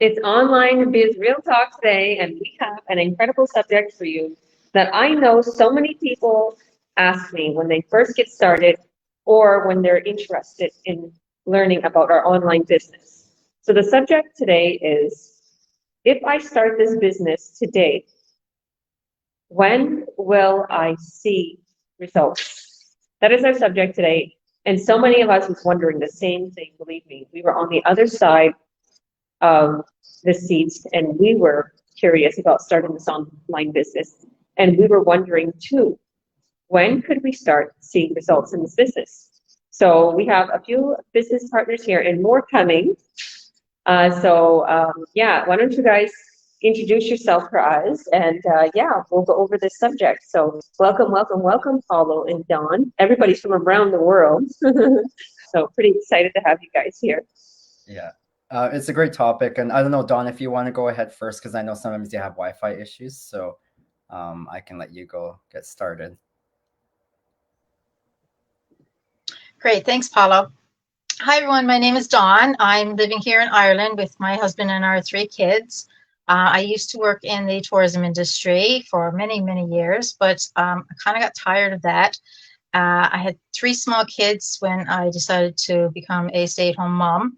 It's Online Biz Real Talk today, and we have an incredible subject for you that I know so many people ask me when they first get started or when they're interested in learning about our online business. So the subject today is, if I start this business today, when will I see results? That is our subject today. And so many of us was wondering the same thing, believe me. We were on the other side of the seats, and we were curious about starting this online business. And we were wondering too, when could we start seeing results in this business? So we have a few business partners here and more coming. Yeah, why don't you guys introduce yourself for us, and yeah, we'll go over this subject. So welcome, welcome, welcome, Paulo and Dawne. Everybody's from around the world. So pretty excited to have you guys here. Yeah, it's a great topic, and I don't know, Dawn, if you want to go ahead first, because I know sometimes you have Wi-Fi issues, so I can let you go get started. Great, thanks, Paulo. Hi, everyone. My name is Dawn. I'm living here in Ireland with my husband and our 3 kids. I used to work in the tourism industry for many, many years, but I kind of got tired of that. I had 3 small kids when I decided to become a stay-at-home mom,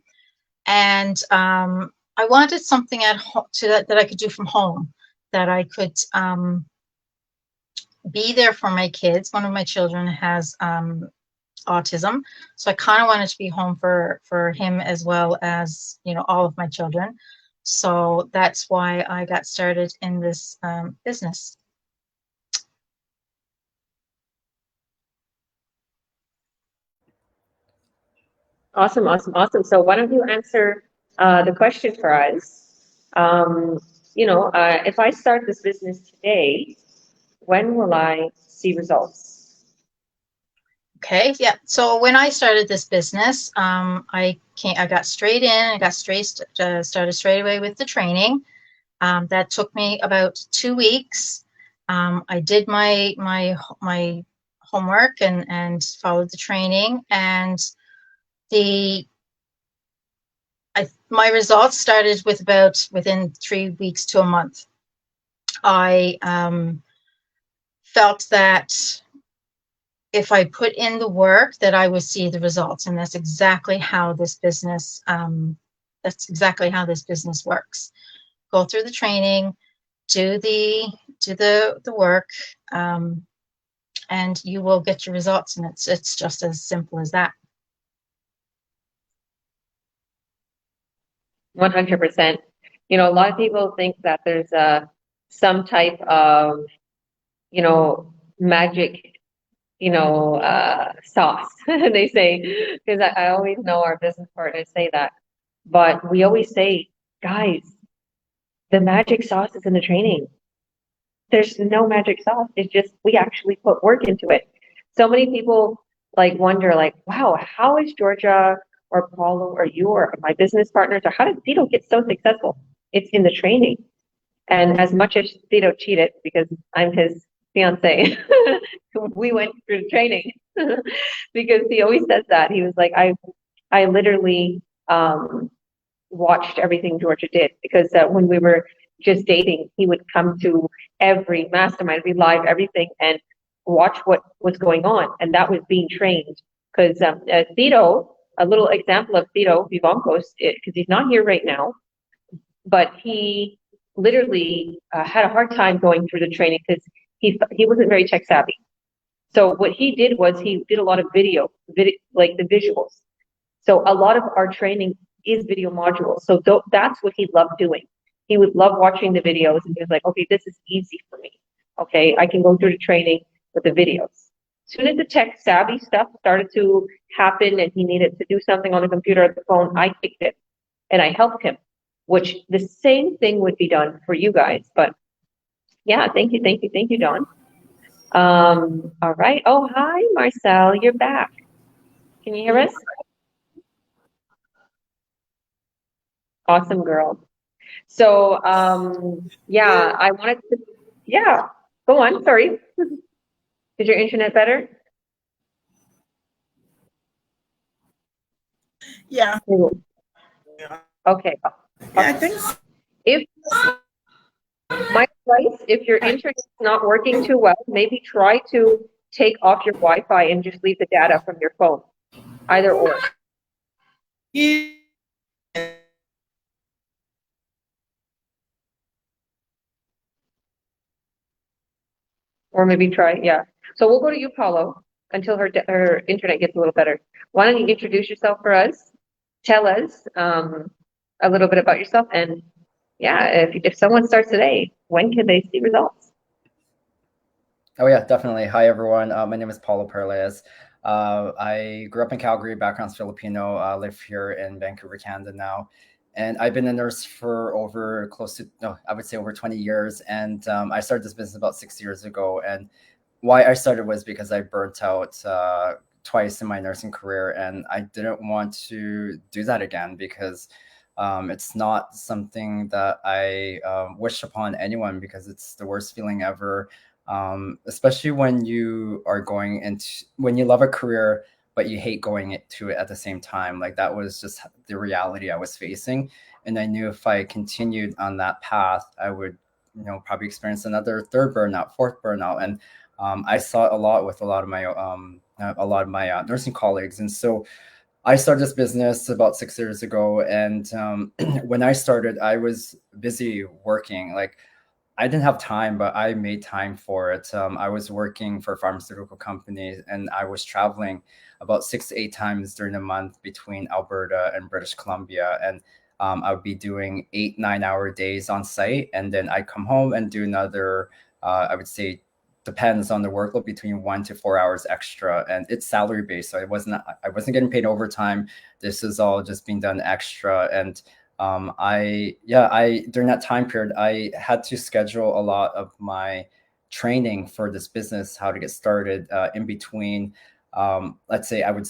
and I wanted something at home that I could do from home, that I could be there for my kids. One of my children has autism, so I kind of wanted to be home for him as well as, you know, all of my children. So that's why I got started in this business. Awesome, awesome, awesome. So why don't you answer the question for us? If I start this business today, when will I see results? Okay, yeah. So when I started this business, I got straight in. I got started straight away with the training. That took me about 2 weeks. I did my homework and followed the training, and my results started within 3 weeks to a month. I felt that if I put in the work, that I would see the results, and that's exactly how this business works. Go through the training, do the work, and you will get your results, and it's just as simple as that. 100%. A lot of people think that there's some type of, magic, sauce. They say, because I always know our business partners say that, but we always say, guys, the magic sauce is in the training. There's no magic sauce. It's just we actually put work into it. So many people wonder wow, how is Georgia or Paulo or you or my business partners, or how did Tito get so successful? It's in the training. And as much as Tito cheated because I'm his fiance, we went through the training because he always says that. He was like, I literally watched everything Georgia did, because when we were just dating, he would come to every mastermind, every live, everything, and watch what was going on. And that was being trained. Because Tito, a little example of Tito Vivancos, because he's not here right now, but he literally had a hard time going through the training because he wasn't very tech savvy. So what he did was he did a lot of video, like the visuals. So a lot of our training is video modules. So that's what he loved doing. He would love watching the videos, and he was like, okay, this is easy for me. Okay, I can go through the training with the videos. As soon as the tech savvy stuff started to happen and he needed to do something on the computer or the phone, I kicked it and I helped him, which the same thing would be done for you guys. But yeah, thank you, thank you, thank you, Dawn. All right. Oh, hi, Marcelle, you're back. Can you hear us? Awesome, girl. So, yeah, I wanted to, yeah, go on. Sorry. Is your internet better? Yeah. Okay. Yeah, I think so. If my advice, if your internet's not working too well, maybe try to take off your Wi-Fi and just leave the data from your phone. Either or. Yeah. Or maybe try, yeah. So we'll go to you, Paulo, until her internet gets a little better. Why don't you introduce yourself for us? Tell us a little bit about yourself, and yeah, if someone starts today, when can they see results? Oh yeah, definitely. Hi everyone. My name is Paulo Perlez. I grew up in Calgary, background's Filipino. Live here in Vancouver, Canada now, and I've been a nurse for over close to no, I would say over 20 years. And I started this business about 6 years ago. And why I started was because I burnt out twice in my nursing career, and I didn't want to do that again because it's not something that I wish upon anyone because it's the worst feeling ever, especially when you are going into when you love a career but you hate going to it at the same time. Like that was just the reality I was facing, and I knew if I continued on that path, I would, probably experience another third burnout, fourth burnout, and I saw a lot with a lot of my nursing colleagues, and so I started this business about 6 years ago, and when I started, I was busy working. Like I didn't have time, but I made time for it. I was working for a pharmaceutical company, and I was traveling about 6 to 8 times during the month between Alberta and British Columbia, and I would be doing 8 9 hour days on site, and then I come home and do another. I would say depends on the workload between 1 to 4 hours extra, and it's salary based, so I wasn't getting paid overtime. This is all just being done extra, and I during that time period, I had to schedule a lot of my training for this business, how to get started in between. Let's say I would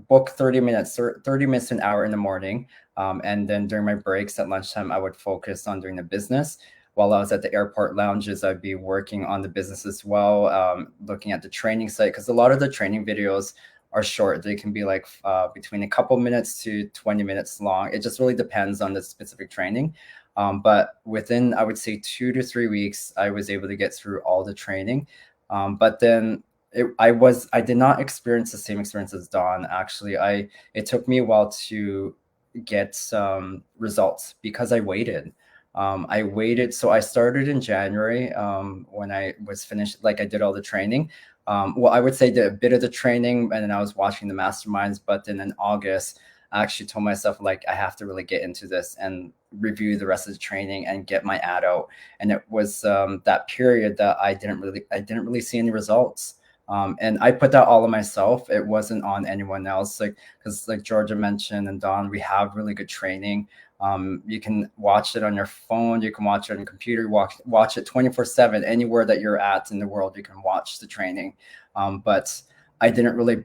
book 30 minutes, 30 minutes to an hour in the morning. And then during my breaks at lunchtime, I would focus on doing the business. While I was at the airport lounges, I'd be working on the business as well, looking at the training site, because a lot of the training videos are short. They can be like between a couple minutes to 20 minutes long. It just really depends on the specific training. But within, I would say, 2 to 3 weeks, I was able to get through all the training. But then I did not experience the same experience as Dawn. Actually, it took me a while to get some results because I waited. I waited. So I started in January when I was finished, like I did all the training. Well, I would say did a bit of the training, and then I was watching the masterminds. But then in August, I actually told myself like I have to really get into this and review the rest of the training and get my ad out. And it was that period that I didn't really see any results. And I put that all on myself. It wasn't on anyone else. Like because like Georgia mentioned and Dawn, we have really good training. You can watch it on your phone, you can watch it on your computer, watch it 24/7 anywhere that you're at in the world. You can watch the training. But I didn't really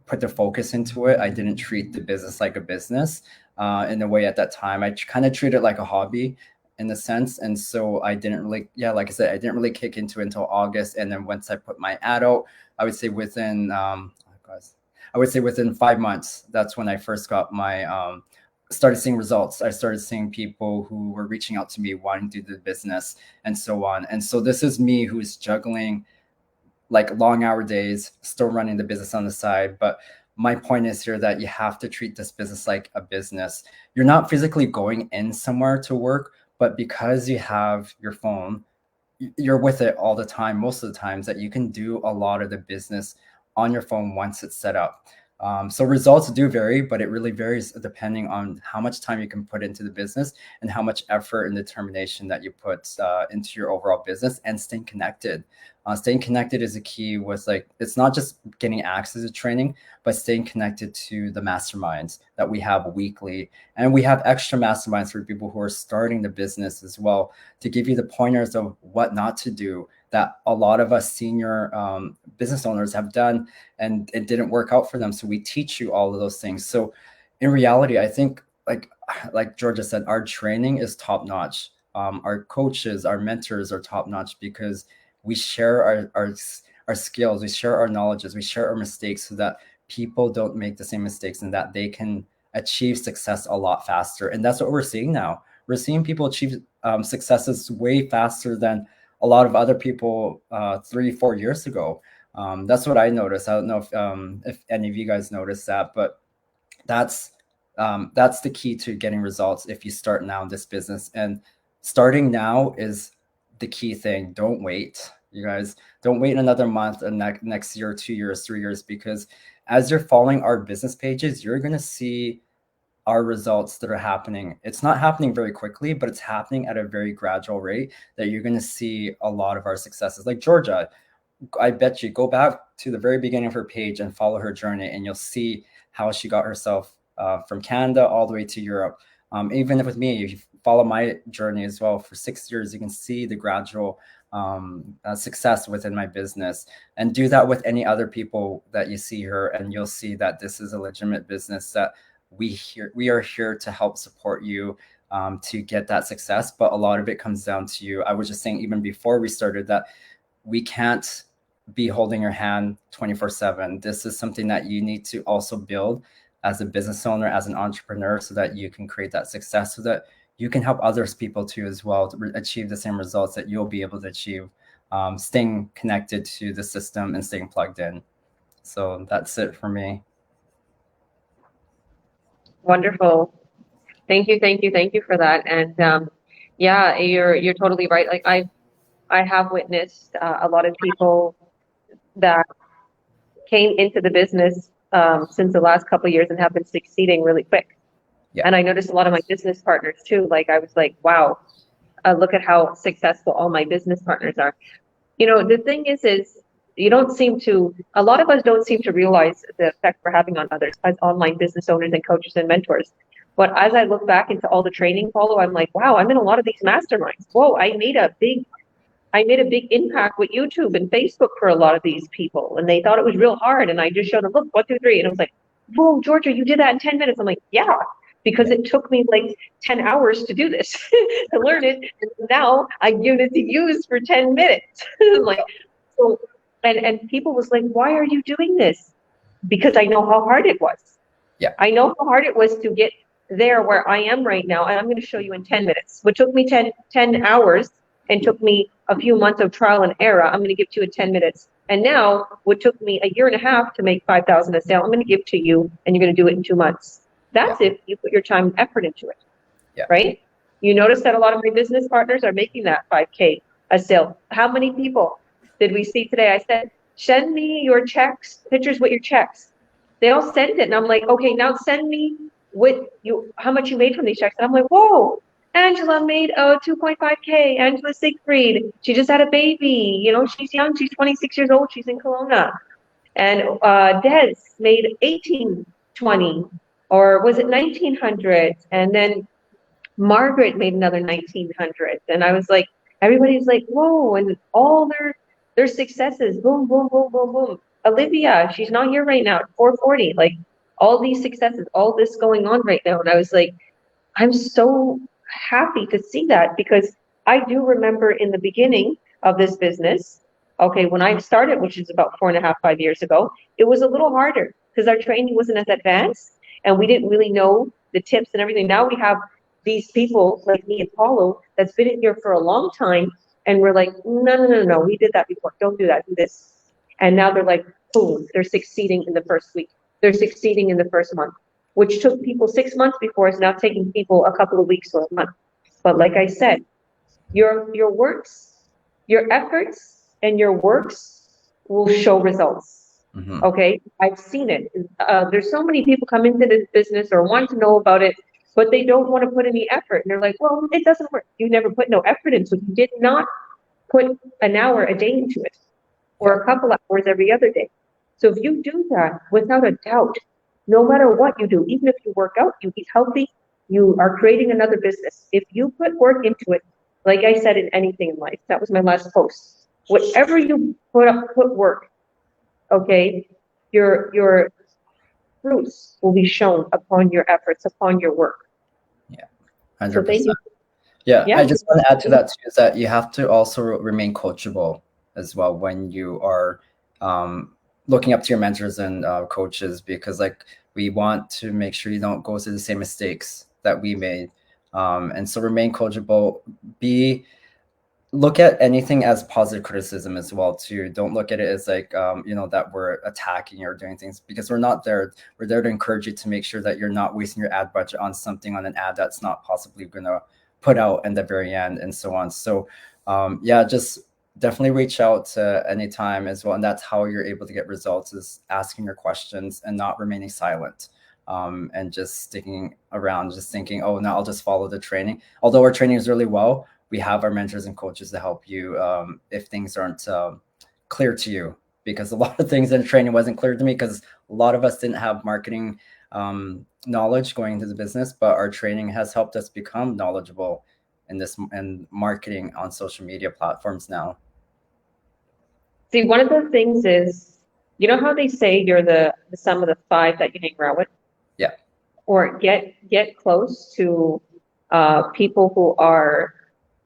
put the focus into it. I didn't treat the business like a business in a way at that time. I kind of treated it like a hobby in a sense. And so I didn't really, yeah, like I said, I didn't really kick into it until August. And then once I put my ad out, I would say within, I would say within 5 months, that's when I first got my, started seeing results. I started seeing people who were reaching out to me wanting to do the business and so on. And so this is me who's juggling like long hour days, still running the business on the side. But my point is here that you have to treat this business like a business. You're not physically going in somewhere to work, but because you have your phone, you're with it all the time, most of the times, that you can do a lot of the business on your phone once it's set up. So results do vary, but it really varies depending on how much time you can put into the business and how much effort and determination that you put into your overall business and staying connected. Staying connected is a key with like, it's not just getting access to training, but staying connected to the masterminds that we have weekly. And we have extra masterminds for people who are starting the business as well, to give you the pointers of what not to do that a lot of us senior business owners have done and it didn't work out for them. So we teach you all of those things. So in reality, I think like Georgia said, our training is top notch. Our coaches, our mentors are top notch because we share our skills, we share our knowledges, we share our mistakes so that people don't make the same mistakes and that they can achieve success a lot faster. And that's what we're seeing now. We're seeing people achieve successes way faster than a lot of other people 3-4 years ago. That's what I noticed. I don't know if any of you guys noticed that, but that's the key to getting results if you start now in this business. And starting now is the key thing. Don't wait, you guys. Don't wait another month and next year, 2 years, 3 years, because as you're following our business pages, you're going to see our results that are happening. It's not happening very quickly, but it's happening at a very gradual rate that you're going to see a lot of our successes. Like Georgia, I bet you go back to the very beginning of her page and follow her journey, and you'll see how she got herself from Canada all the way to Europe. Even with me, if you follow my journey as well for 6 years, you can see the gradual success within my business. And do that with any other people that you see her, and you'll see that this is a legitimate business that we are here to help support you to get that success. But a lot of it comes down to you. I was just saying even before we started that we can't be holding your hand 24/7. This is something that you need to also build as a business owner, as an entrepreneur, so that you can create that success, so that you can help others people too as well to achieve the same results that you'll be able to achieve, staying connected to the system and staying plugged in. So that's it for me. Wonderful. Thank you for that. And yeah, you're totally right. Like I have witnessed a lot of people that came into the business since the last couple of years and have been succeeding really quick. Yeah. And I noticed a lot of my business partners too. Like I was like, wow, look at how successful all my business partners are. You know, the thing is a lot of us don't seem to realize the effect we're having on others as online business owners and coaches and mentors. But as I look back into all the training, Paulo, I'm like, wow, I'm in a lot of these masterminds. Whoa, I made a big impact with YouTube and Facebook for a lot of these people. And they thought it was real hard. And I just showed them, look, 1, 2, 3. And I was like, whoa, Georgia, you did that in 10 minutes. I'm like, yeah, because it took me like 10 hours to do this, to learn it. And now I give it to use for 10 minutes. Like, so, and people was like, why are you doing this? Because I know how hard it was. Yeah. I know how hard it was to get there where I am right now. And I'm going to show you in 10 minutes, which took me 10 hours and took me a few months of trial and error. I'm going to give to you in 10 minutes. And now what took me a year and a half to make 5,000 a sale, I'm going to give to you, and you're going to do it in 2 months. That's if you put your time and effort into it. Yeah. Right? You notice that a lot of my business partners are making that 5K a sale. How many people did we see today? I said, send me your checks, pictures with your checks. They all sent it. And I'm like, okay, now send me how much you made from these checks. And I'm like, whoa, Angela made 2.5K. Angela Siegfried, she just had a baby. You know, she's young. She's 26 years old. She's in Kelowna. And Des made 1820, or was it 1900? And then Margaret made another 1900. And I was like, everybody's like, whoa, and all their successes, boom, boom, boom, boom, boom. Olivia, she's not here right now, 440. Like all these successes, all this going on right now. And I was like, I'm so happy to see that, because I do remember in the beginning of this business, okay, when I started, which is about 4.5, 5 years ago, it was a little harder because our training wasn't as advanced and we didn't really know the tips and everything. Now we have these people like me and Paulo that's been in here for a long time, and we're like, no, we did that before. Don't do that, do this. And now they're like, boom, they're succeeding in the first week. They're succeeding in the first month, which took people 6 months before is now taking people a couple of weeks or a month. But like I said, your works, your efforts and your works will show results. Mm-hmm. Okay, I've seen it. There's so many people come into this business or want to know about it, but they don't want to put any effort. And they're like, well, it doesn't work. You never put no effort into it. You did not put an hour a day into it, or a couple hours every other day. So if you do that, without a doubt, no matter what you do, even if you work out, you eat healthy, you are creating another business. If you put work into it, like I said in anything in life, that was my last post. Whatever you put work, okay, your fruits will be shown upon your efforts, upon your work. Yeah, 100%. So thank you. Yeah, I just want to add to that too, is that you have to also remain coachable as well when you are looking up to your mentors and coaches, because like We want to make sure you don't go through the same mistakes that we made. And so remain coachable. Look at anything as positive criticism as well too. Don't look at it as like that we're attacking or doing things, because we're not there. We're there to encourage you to make sure that you're not wasting your ad budget on something, on an ad that's not possibly going to put out in the very end, and so on. So just definitely reach out to anytime as well. And that's how you're able to get results, is asking your questions and not remaining silent. And just sticking around, just thinking, oh, now I'll just follow the training. Although our training is really well, we have our mentors and coaches to help you if things aren't clear to you, because a lot of things in training wasn't clear to me, because a lot of us didn't have marketing knowledge going into the business, but our training has helped us become knowledgeable in this and marketing on social media platforms now. See, one of the things is, you know how they say you're the sum of the five that you hang around with? Yeah. Or get close to people who are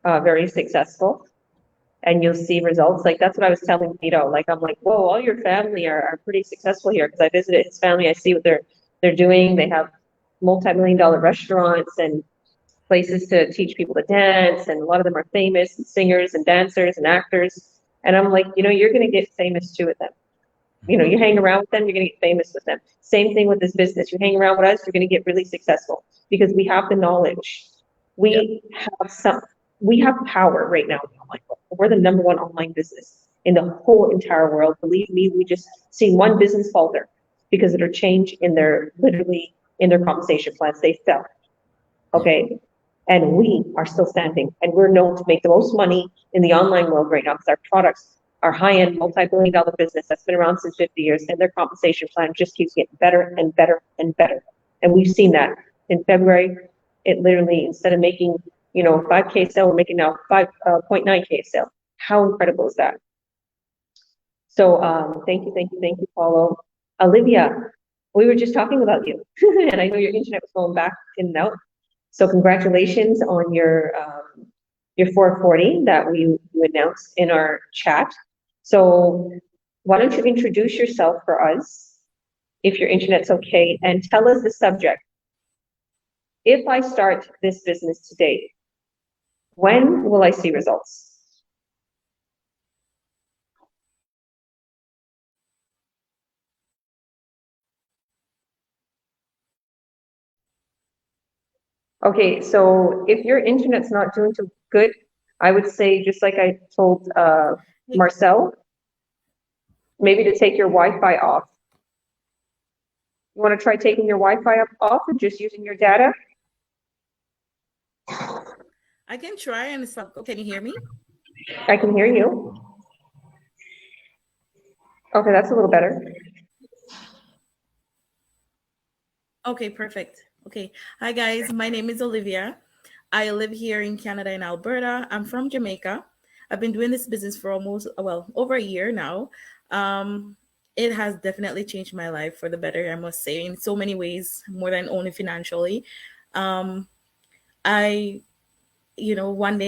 very successful, and you'll see results. Like, that's what I was telling Vito. Like, I'm like, whoa, all your family are pretty successful here, because I visited his family. I see what they're doing. They have multi-million-dollar restaurants and places to teach people to dance, and a lot of them are famous singers and dancers and actors. And I'm like, you're going to get famous too with them. You hang around with them, you're going to get famous with them. Same thing with this business. You hang around with us, you're going to get really successful, because we have the knowledge. We have power right now in the online world. We're the number one online business in the whole entire world. Believe me, we just seen one business falter because of their change in their compensation plans. They fell. Okay. And we are still standing, and we're known to make the most money in the online world right now, because our products are high-end, multi-billion-dollar business that's been around since 50 years, and their compensation plan just keeps getting better and better and better. And we've seen that in February. It literally, instead of making 5K sale, we're making now 5.9K sale. How incredible is that? So thank you, Paulo. Olivia, we were just talking about you, and I know your internet was going back in and out. So congratulations on your 440 that you announced in our chat. So why don't you introduce yourself for us, if your internet's okay, and tell us the subject. If I start this business today, when will I see results? Okay, so if your internet's not doing too good, I would say, just like I told Marcelle, maybe to take your Wi-Fi off. You want to try taking your Wi-Fi off and just using your data? I can try, and can you hear me? I can hear you. Okay, that's a little better. Okay, perfect. Okay. Hi, guys. My name is Olivia. I live here in Canada, in Alberta. I'm from Jamaica. I've been doing this business for over a year now. It has definitely changed my life for the better, I must say, in so many ways, more than only financially. One day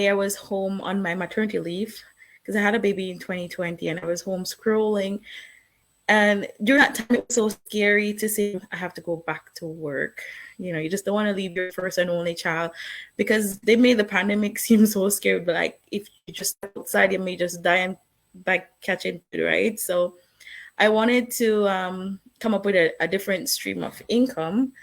I was home on my maternity leave, because I had a baby in 2020, and I was home scrolling. And during that time, it was so scary to say, I have to go back to work. You just don't want to leave your first and only child, because they made the pandemic seem so scary. But like, if you just step outside, you may just die and by catching it, right? So I wanted to come up with a different stream of income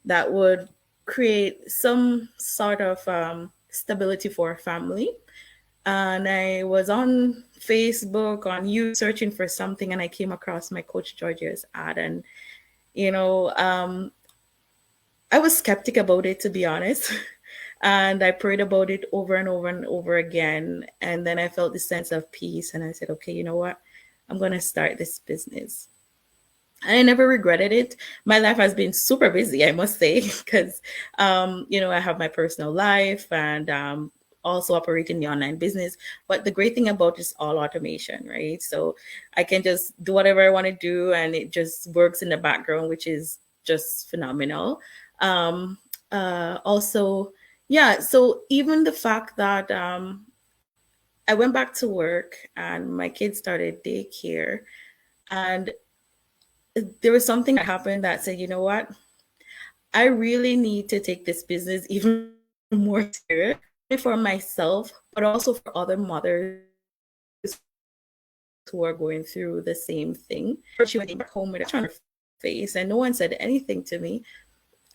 that would create some sort of stability for a family. And I was on Facebook, on you searching for something, and I came across my Coach Georgia's ad. And, I was skeptic about it, to be honest. And I prayed about it over and over and over again. And then I felt this sense of peace. And I said, okay, you know what? I'm going to start this business. I never regretted it. My life has been super busy, I must say, because, I have my personal life and also operating the online business. But the great thing about it is all automation, right? So I can just do whatever I want to do, and it just works in the background, which is just phenomenal. So even the fact that I went back to work and my kids started daycare, and there was something that happened that said, you know what, I really need to take this business even more serious for myself, but also for other mothers who are going through the same thing. She went back home with a trying to face, and no one said anything to me.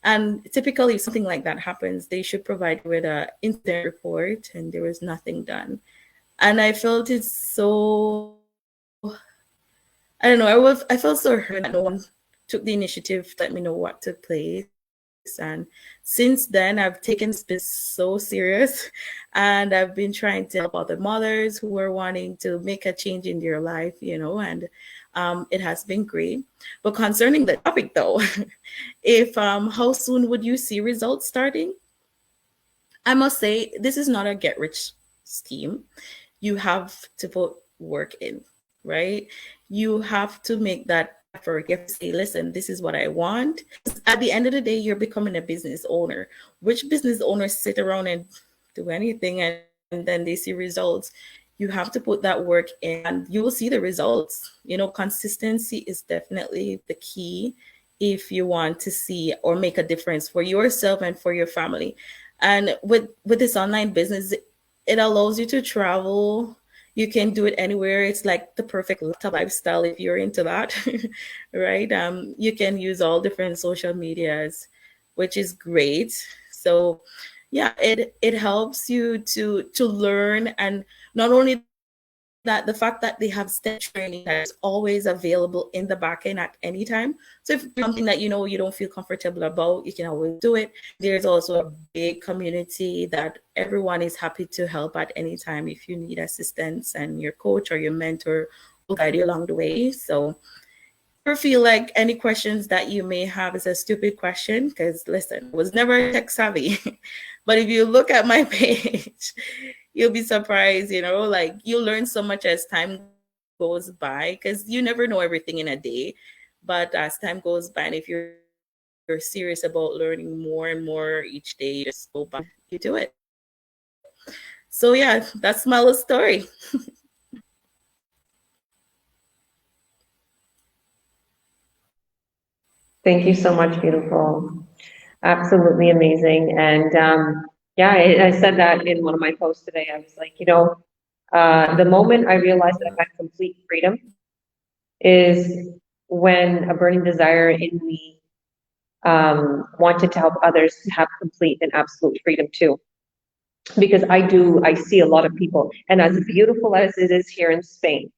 And typically, if something like that happens, they should provide with an incident report, and there was nothing done. And I felt it so. I don't know. I felt so hurt that no one took the initiative to let me know what took place. And since then, I've taken this so serious, and I've been trying to help other mothers who are wanting to make a change in their life, and it has been great. But concerning the topic, though, if how soon would you see results starting? I must say, this is not a get rich scheme. You have to put work in, right? You have to make that effort. You have to say, listen, this is what I want. At the end of the day, you're becoming a business owner. Which business owners sit around and do anything and then they see results? You have to put that work in and you will see the results. Consistency is definitely the key if you want to see or make a difference for yourself and for your family. And with this online business, it allows you to travel. You can do it anywhere. It's like the perfect lifestyle if you're into that, right? You can use all different social medias, which is great. So yeah, it helps you to learn, and not only that, the fact that they have step training that is always available in the back end at any time. So if something that you don't feel comfortable about, you can always do it. There's also a big community that everyone is happy to help at any time if you need assistance, and your coach or your mentor will guide you along the way. So ever feel like any questions that you may have is a stupid question, because listen, I was never tech savvy. But if you look at my page, you'll be surprised, like you'll learn so much as time goes by, because you never know everything in a day. But as time goes by, and if you're serious about learning more and more each day, you just go back, you do it. So yeah, that's my little story. Thank you so much, beautiful. Absolutely amazing. And yeah, I said that in one of my posts today. I was like, the moment I realized that I had complete freedom is when a burning desire in me wanted to help others have complete and absolute freedom too. Because I see a lot of people, and as beautiful as it is here in Spain,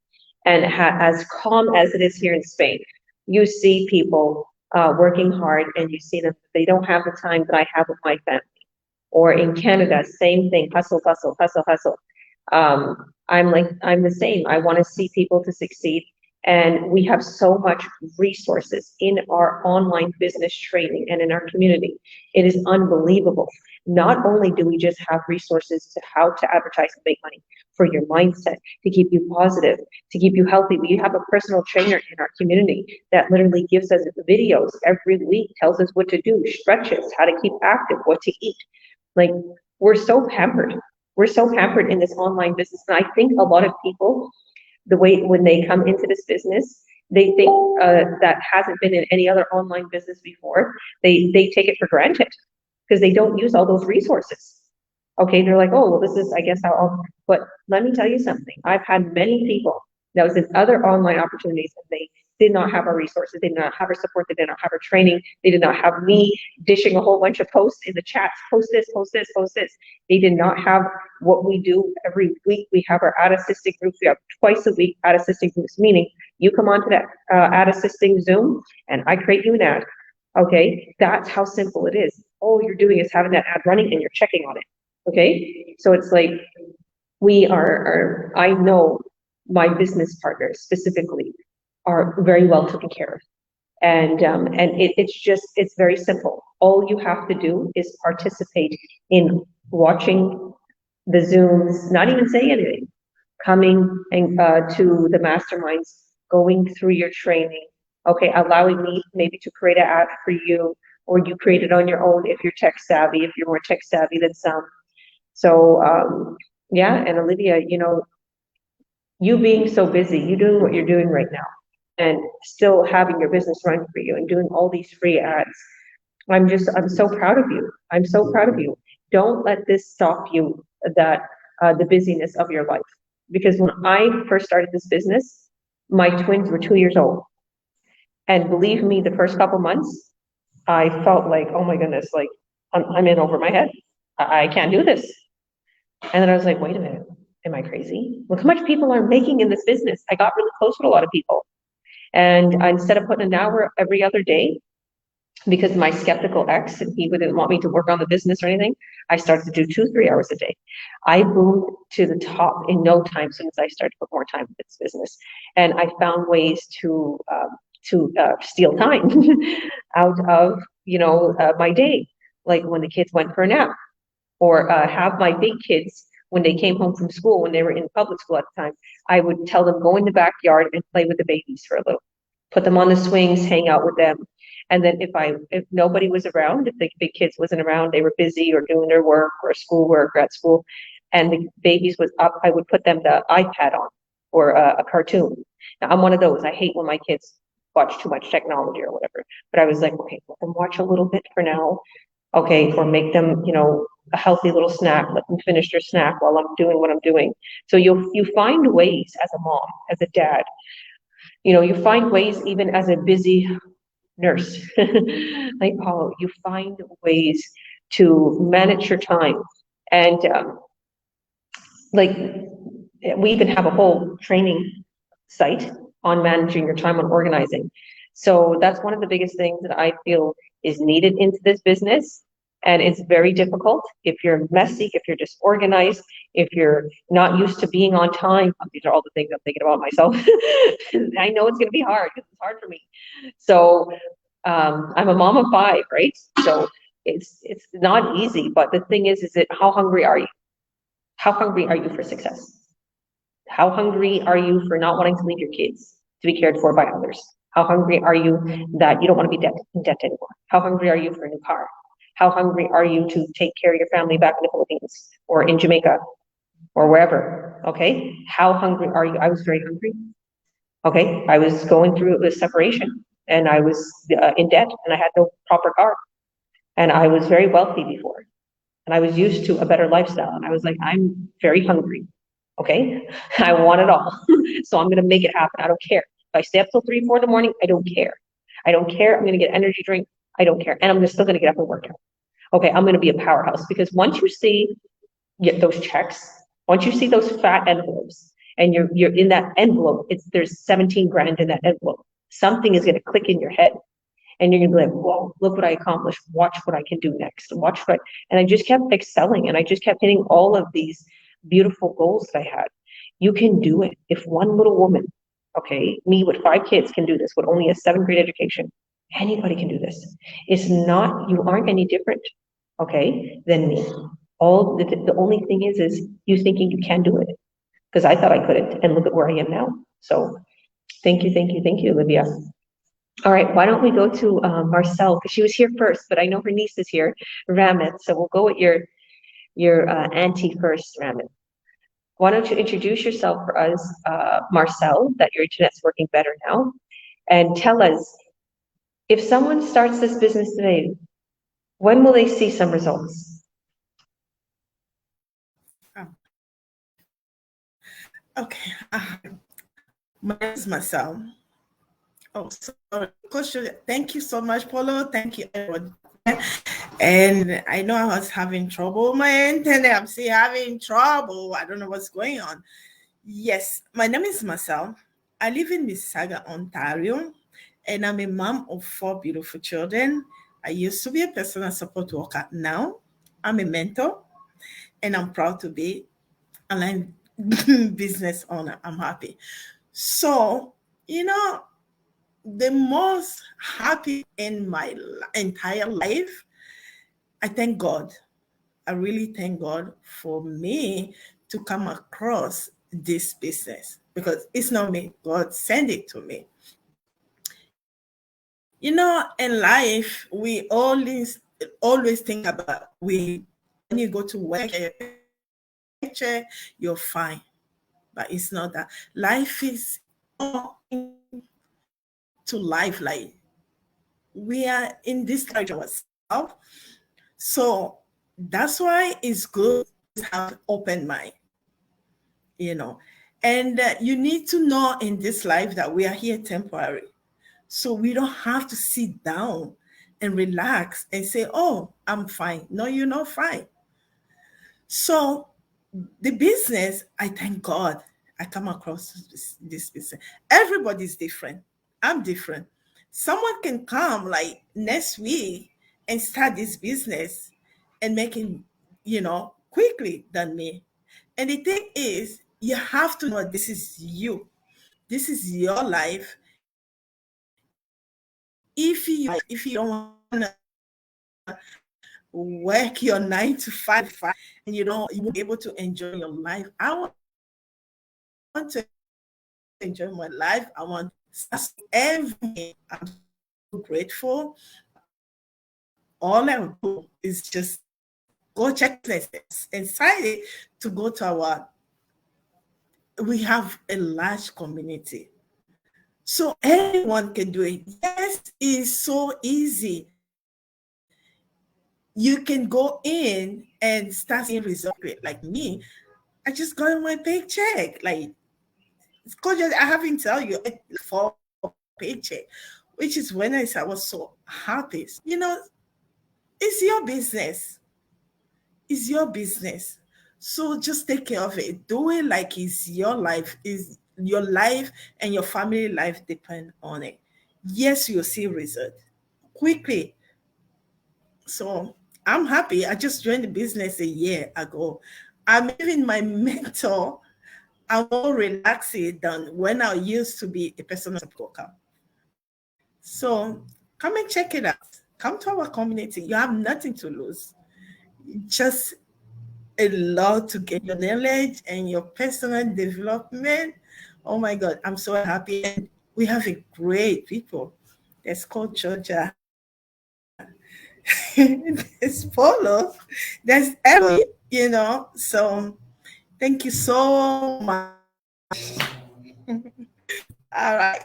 and as calm as it is here in Spain, you see people working hard, and you see them, they don't have the time that I have with my family. Or in Canada, same thing, hustle, hustle, hustle, hustle. I'm the same. I want to see people to succeed. And we have so much resources in our online business training and in our community. It is unbelievable. Not only do we just have resources to how to advertise and make money, for your mindset, to keep you positive, to keep you healthy. We have a personal trainer in our community that literally gives us videos every week, tells us what to do, stretches, how to keep active, what to eat. Like, we're so pampered. We're so pampered in this online business. And I think a lot of people, the way when they come into this business, they think that hasn't been in any other online business before. They take it for granted because they don't use all those resources. Okay, they're like, oh, well, this is, I guess, but let me tell you something. I've had many people that was in other online opportunities, and they did not have our resources. They did not have our support. They did not have our training. They did not have me dishing a whole bunch of posts in the chats. Post this, post this, post this. They did not have what we do every week. We have our ad assisting groups. We have twice a week ad assisting groups, meaning you come onto that ad assisting Zoom and I create you an ad. Okay, that's how simple it is. All you're doing is having that ad running and you're checking on it. Okay, so it's like I know my business partners specifically are very well taken care of. And it's very simple. All you have to do is participate in watching the Zooms, not even saying anything, coming and to the masterminds, going through your training, okay, allowing me maybe to create an ad for you, or you create it on your own if you're tech savvy, if you're more tech savvy than some. So yeah, and Olivia, you being so busy, you doing what you're doing right now, and still having your business run for you and doing all these free ads. I'm so proud of you. I'm so proud of you. Don't let this stop you, that the busyness of your life. Because when I first started this business, my twins were 2 years old. And believe me, the first couple months, I felt like, oh my goodness, like I'm in over my head. I can't do this. And then I was like, wait a minute, am I crazy? Look how much people are making in this business. I got really close with a lot of people. And instead of putting an hour every other day, because my skeptical ex, and he wouldn't want me to work on the business or anything, I started to do 2, 3 hours a day. I boomed to the top in no time as soon as I started to put more time into this business. And I found ways to steal time out of, my day, like when the kids went for a nap, or have my big kids, when they came home from school, when they were in public school at the time, I would tell them, go in the backyard and play with the babies for a little, put them on the swings, hang out with them. And then if nobody was around, if the big kids wasn't around, they were busy or doing their work or schoolwork or at school, and the babies was up, I would put them the iPad on, or a cartoon. Now, I'm one of those. I hate when my kids watch too much technology or whatever. But I was like, okay, let them watch a little bit for now. Okay, or make them, a healthy little snack. Let them finish their snack while I'm doing what I'm doing. So you find ways as a mom, as a dad. You find ways even as a busy nurse, like Paulo. You find ways to manage your time, and like we even have a whole training site on managing your time, on organizing. So that's one of the biggest things that I feel is needed into this business. And it's very difficult if you're messy, if you're disorganized, if you're not used to being on time. These are all the things I'm thinking about myself. I know it's going to be hard because it's hard for me. So I'm a mom of 5, right? So it's not easy. But the thing is it how hungry are you? How hungry are you for success? How hungry are you for not wanting to leave your kids to be cared for by others? How hungry are you that you don't want to be in debt anymore? How hungry are you for a new car? How hungry are you to take care of your family back in the Philippines or in Jamaica or wherever? Okay. How hungry are you? I was very hungry. Okay. I was going through a separation, and I was in debt, and I had no proper car, and I was very wealthy before, and I was used to a better lifestyle. And I was like, I'm very hungry. Okay. I want it all. So I'm going to make it happen. I don't care. If I stay up till 3, 4 in the morning, I don't care. I don't care. I'm going to get energy drink. I don't care. And I'm still going to get up and work out. Okay. I'm going to be a powerhouse, because once you see those checks, once you see those fat envelopes, and you're in that envelope, there's 17 grand in that envelope. Something is going to click in your head. And you're gonna be like, whoa, look what I accomplished. Watch what I can do next. And I just kept excelling, and I just kept hitting all of these beautiful goals that I had. You can do it. If one little woman, okay, me with 5 kids can do this with only a 7th grade education, anybody can do this. You aren't any different, okay, than me. The only thing is you thinking you can do it, because I thought I couldn't, and look at where I am now. So thank you, Olivia. All right, why don't we go to Marcelle, because she was here first, but I know her niece is here, Ramath. So we'll go with your auntie first, Ramath. Why don't you introduce yourself for us, Marcelle, that your internet's working better now, and tell us, if someone starts this business today, when will they see some results? Okay. My name is Marcelle. Oh, sorry. Coach, thank you so much, Paulo. Thank you, everyone. And I know I was having trouble with my internet. I'm still having trouble. I don't know what's going on. Yes, my name is Marcelle. I live in Mississauga, Ontario, and I'm a mom of 4 beautiful children. I used to be a personal support worker. Now I'm a mentor, and I'm proud to be an online business owner. I'm happy. So, the most happy in my entire life, I thank God. I really thank God for me to come across this business, because it's not me. God sent it to me. In life, we always think about when you go to work, you're fine. But it's not that. Life is to life. Like, we are in this life ourselves. So that's why it's good to have open mind, and you need to know in this life that we are here temporary. So we don't have to sit down and relax and say, oh, I'm fine. No, you're not fine. So the business, I thank God I come across this business. Everybody's different. I'm different. Someone can come like next week and start this business and make it, quickly than me. And the thing is, you have to know this is you. This is your life. If you don't want to work your 9 to 5 and you won't be able to enjoy your life. I want to enjoy my life. I want everything. I'm so grateful. All I do is just go check places and sign to go to we have a large community. So anyone can do it. Yes, it's so easy. You can go in and start seeing results. Like me, I just got my paycheck. Like, I haven't tell you, for paycheck, which is when I was so happy. It's your business. It's your business. So just take care of it. Do it like it's your life. Is your life and your family life depend on it. Yes, you'll see result quickly. So I'm happy. I just joined the business a year ago. I'm even my mentor. I'm more relaxed than when I used to be a personal worker. So come and check it out. Come to our community. You have nothing to lose. Just a lot to get your knowledge and your personal development. Oh my God, I'm so happy. And we have a great people. There's called Georgia. There's Paulo. There's Emily, So thank you so much. All right.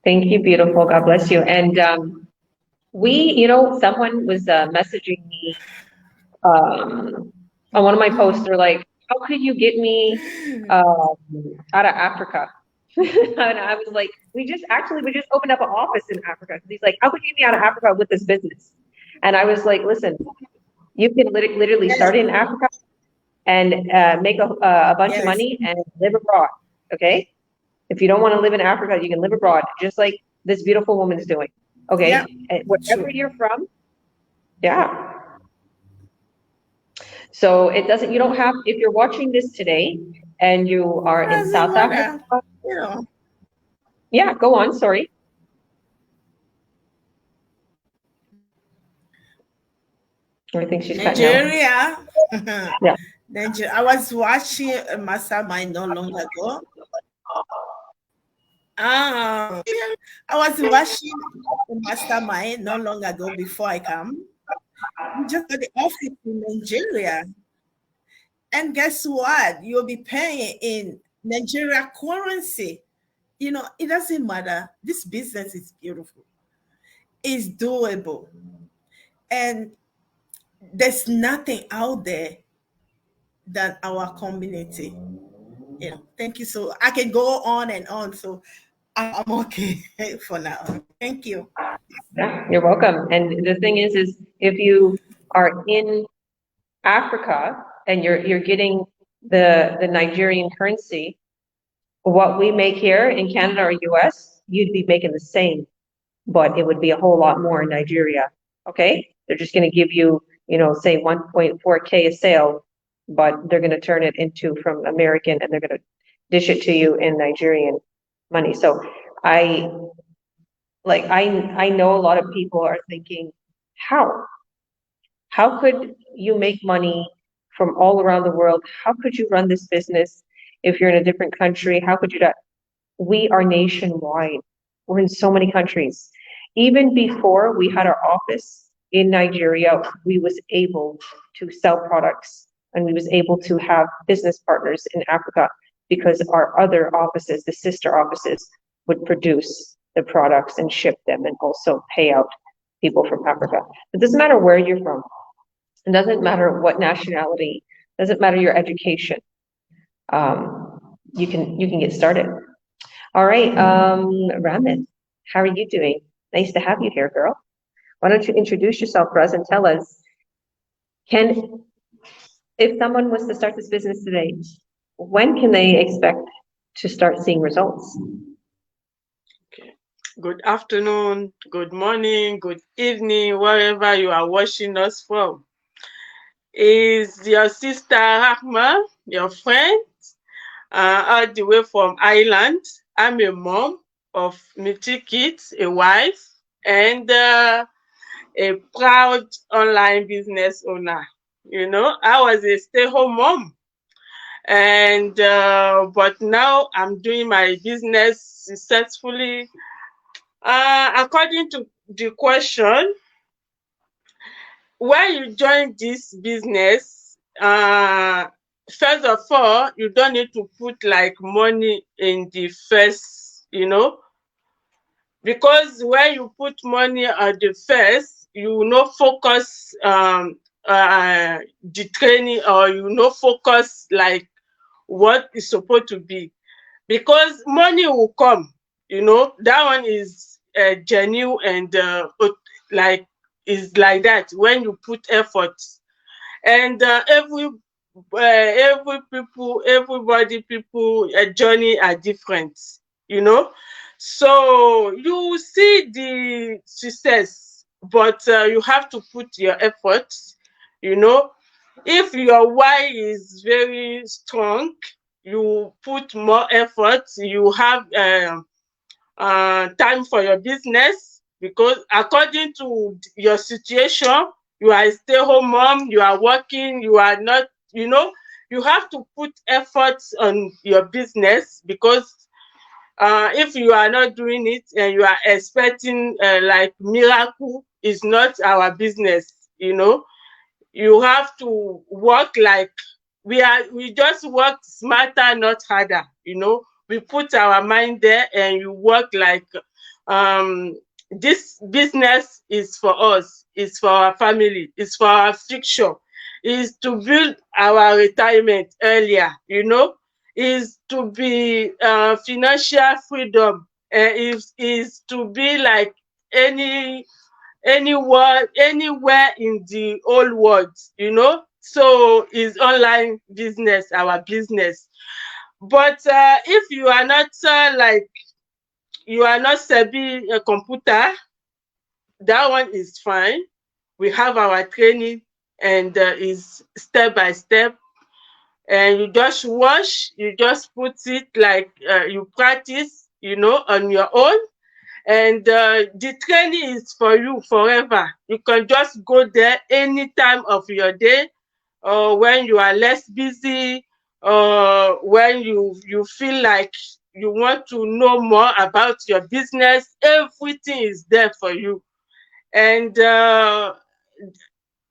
Thank you, beautiful. God bless you. And someone was messaging me on one of my posts. They're like, "How could you get me out of Africa?" And I was like, "We just opened up an office in Africa." He's like, "How could you get me out of Africa with this business?" And I was like, "Listen, you can literally start in Africa and make a bunch of money and live abroad. Okay." If you don't want to live in Africa, you can live abroad, just like this beautiful woman's doing. Okay, Yeah, wherever you're from, yeah. So it doesn't. You don't have. If you're watching this today and you are in South Africa, yeah, go on. Sorry. I think she's Nigeria. Yeah. Nigeria. I was watching a mastermind not long ago. I was watching a mastermind not long ago before I come. We just got the office in Nigeria. And guess what? You'll be paying in Nigeria currency. It doesn't matter. This business is beautiful. It's doable. And there's nothing out there than our community. Thank you. So I can go on and on. So I'm okay for now. Thank you. Yeah, you're welcome. And the thing is if you are in Africa and you're getting the Nigerian currency, what we make here in Canada or US, you'd be making the same, but it would be a whole lot more in Nigeria. Okay? They're just going to give you, say 1.4K a sale, but they're going to turn it into from American and they're going to dish it to you in Nigerian money. So I know a lot of people are thinking, how could you make money from all around the world? How could you run this business if you're in a different country? How could you do that? We are nationwide. We're in so many countries. Even before we had our office in Nigeria, we was able to sell products and we was able to have business partners in Africa because our other offices, the sister offices, would produce the products and ship them and also pay out people from Africa. It doesn't matter where you're from. It doesn't matter what nationality, doesn't matter your education. You can get started. All right, Ramath, how are you doing? Nice to have you here, girl. Why don't you introduce yourself for us and tell us, if someone was to start this business today, when can they expect to start seeing results? Okay. Good afternoon, good morning, good evening, wherever you are watching us from. Is your sister Ramath, your friend, all the way from Ireland. I'm a mom of three kids, a wife, and a proud online business owner. You know, I was a stay-home mom, and but now I'm doing my business successfully. According to the question, when you join this business, first of all, you don't need to put like money in the first, because when you put money at the first, you no focus the training, or you no focus like what is supposed to be, because money will come. That one is genuine, and like is like that when you put effort. And everybody people journey are different. So you see the success, but you have to put your efforts. If your why is very strong, you put more effort, you have time for your business, because according to your situation, you are a stay-home mom, you are working, you are not, you have to put efforts on your business, because if you are not doing it and you are expecting like miracle, is not our business. You have to work like we just work smarter, not harder. We put our mind there and you work like this business is for us, it's for our family, it's for our future, is to build our retirement earlier, is to be financial freedom, is to be like anywhere in the whole world, so is online business our business. But if you are not like you are not sabi a computer, that one is fine. We have our training, and is step by step, and you just watch, you just put it like you practice, on your own. And the training is for you forever. You can just go there any time of your day, or when you are less busy, or when you feel like you want to know more about your business. Everything is there for you. And